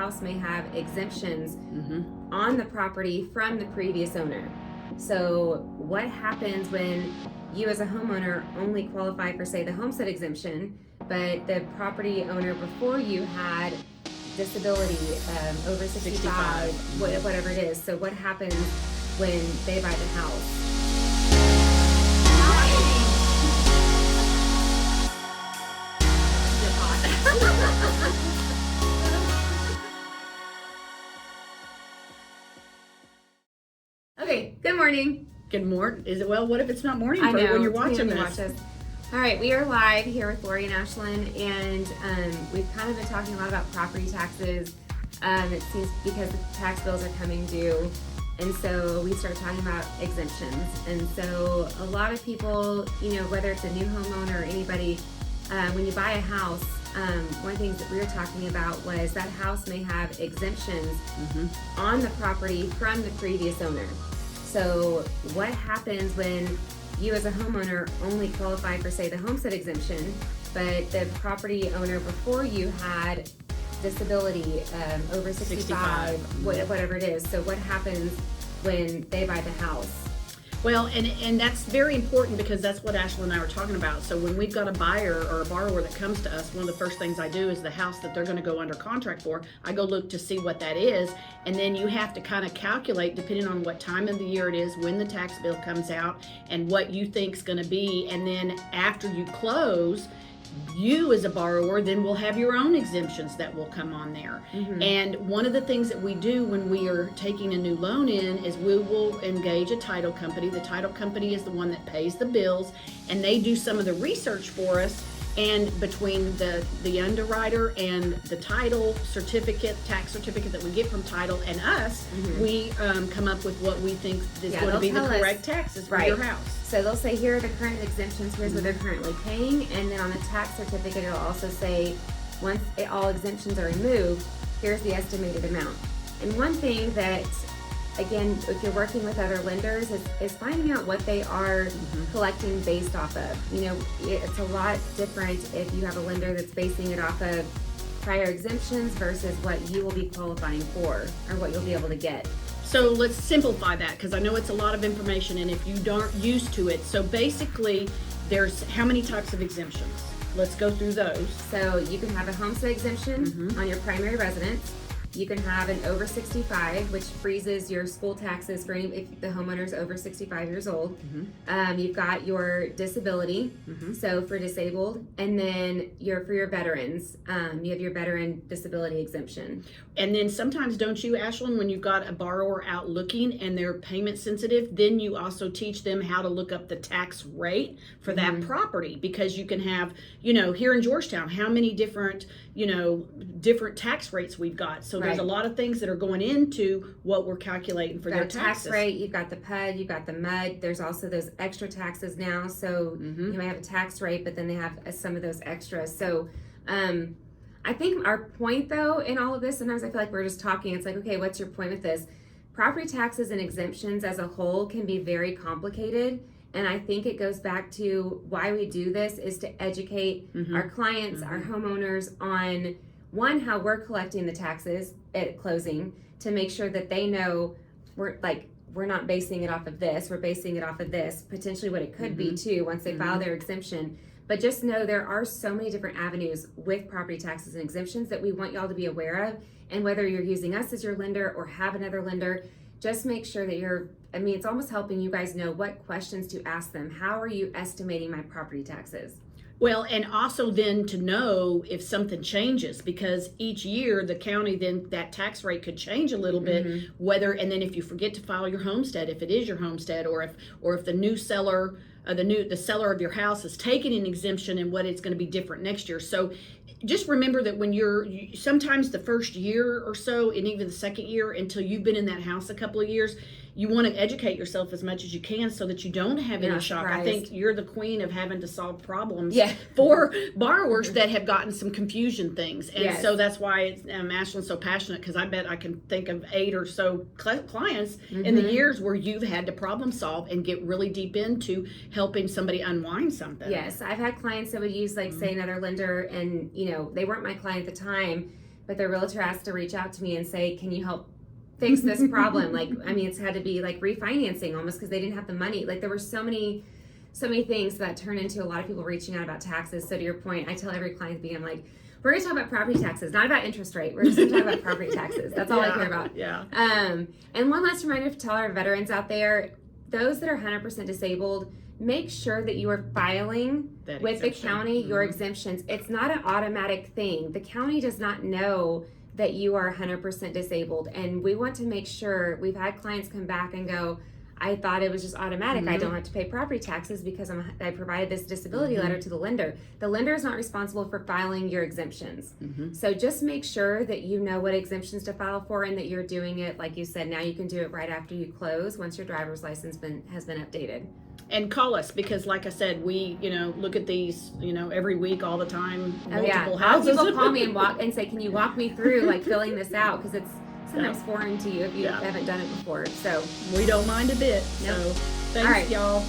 house may have exemptions on the property from the previous owner. So what happens when you as a homeowner only qualify for, say, the homestead exemption, but the property owner before you had disability, over 65, whatever it is. So what happens when they buy the house? Okay, good morning. Good morning. Is it, well, what if it's not morning I for know, when you're watching this? watch us. All right, we are live here with Lori and Ashlynn, and we've kind of been talking a lot about property taxes. It seems because the tax bills are coming due, and so we start talking about exemptions. And so a lot of people, you know, whether it's a new homeowner or anybody, when you buy a house, one of the things that we were talking about was that house may have exemptions on the property from the previous owner. So what happens when you as a homeowner only qualify for, say, the homestead exemption, but the property owner before you had disability, over 65, whatever it is. So what happens when they buy the house? Well, and that's very important because that's what Ashlynn and I were talking about. So when we've got a buyer or a borrower that comes to us, one of the first things I do is the house that they're going to go under contract for, I go look to see what that is. And then you have to kind of calculate, depending on what time of the year it is, when the tax bill comes out, and what you think is going to be. And then after you close, you as a borrower then will have your own exemptions that will come on there. And one of the things that we do when we are taking a new loan in is we will engage a title company. The title company is the one that pays the bills, and they do some of the research for us. And between the underwriter and the title certificate, tax certificate that we get from title and us, we come up with what we think is going to be the correct taxes for your house. So they'll say, here are the current exemptions, here's what they're currently paying, and then on the tax certificate it'll also say, once all exemptions are removed, here's the estimated amount. And one thing that, again, if you're working with other lenders, is finding out what they are collecting based off of. You know, it's a lot different if you have a lender that's basing it off of prior exemptions versus what you will be qualifying for or what you'll be able to get. So let's simplify that, because I know it's a lot of information, and if you aren't used to it. So basically, there's how many types of exemptions? Let's go through those. So you can have a homestead exemption on your primary residence. You can have an over 65, which freezes your school taxes for any, if the homeowner's over 65 years old. You've got your disability, so for disabled, and then for your veterans, you have your veteran disability exemption. And then sometimes, don't you, Ashlynn, when you've got a borrower out looking and they're payment sensitive, then you also teach them how to look up the tax rate for that property, because you can have, you know, here in Georgetown, how many different, you know, different tax rates we've got. So there's a lot of things that are going into what we're calculating for their taxes. Tax rate, you've got the PUD, you've got the MUD. There's also those extra taxes now. So you may have a tax rate, but then they have some of those extras. So I think our point, though, in all of this, sometimes I feel like we're just talking. It's like, okay, what's your point with this? Property taxes and exemptions as a whole can be very complicated. And I think it goes back to why we do this is to educate our clients, our homeowners on, one, how we're collecting the taxes at closing, to make sure that they know we're not basing it off of this, we're basing it off of this, potentially what it could be too once they file their exemption. But just know there are so many different avenues with property taxes and exemptions that we want y'all to be aware of. And whether you're using us as your lender or have another lender, just make sure that it's almost helping you guys know what questions to ask them. How are you estimating my property taxes? Well, and also then to know if something changes, because each year the county, then that tax rate could change a little bit, and then if you forget to file your homestead, if it is your homestead, or if the new seller, the seller of your house is taking an exemption, and what it's going to be different next year. So just remember that when sometimes the first year or so, and even the second year, until you've been in that house a couple of years, you want to educate yourself as much as you can so that you don't have any shock. Surprised. I think you're the queen of having to solve problems for borrowers that have gotten some confusion things. And so that's why Ashlyn's so passionate, because I bet I can think of 8 or so clients in the years where you've had to problem solve and get really deep into helping somebody unwind something. Yes, I've had clients that would use, say, another lender, and, they weren't my client at the time, but their realtor has to reach out to me and say, can you help fix this problem? Like, I mean, it's had to be like refinancing almost because they didn't have the money. Like, there were so many things that turned into a lot of people reaching out about taxes. So to your point, I tell every client at the beginning, I'm like, we're going to talk about property taxes, not about interest rate. We're just going to talk about property taxes. That's all I care about. Yeah. And one last reminder to tell our veterans out there, those that are 100% disabled, make sure that you are filing with the county your exemptions. It's not an automatic thing. The county does not know that you are 100% disabled. And we want to make sure, we've had clients come back and go, I thought it was just automatic. I don't have to pay property taxes because I provided this disability letter to the lender. The lender is not responsible for filing your exemptions. So just make sure that you know what exemptions to file for and that you're doing it, like you said, now you can do it right after you close once your driver's license has been updated. And call us because, like I said, we look at these every week, all the time. Multiple houses. People call me and say, "Can you walk me through like filling this out?" Because it's sometimes foreign to you if you haven't done it before. So we don't mind a bit. Nope. So thanks, y'all.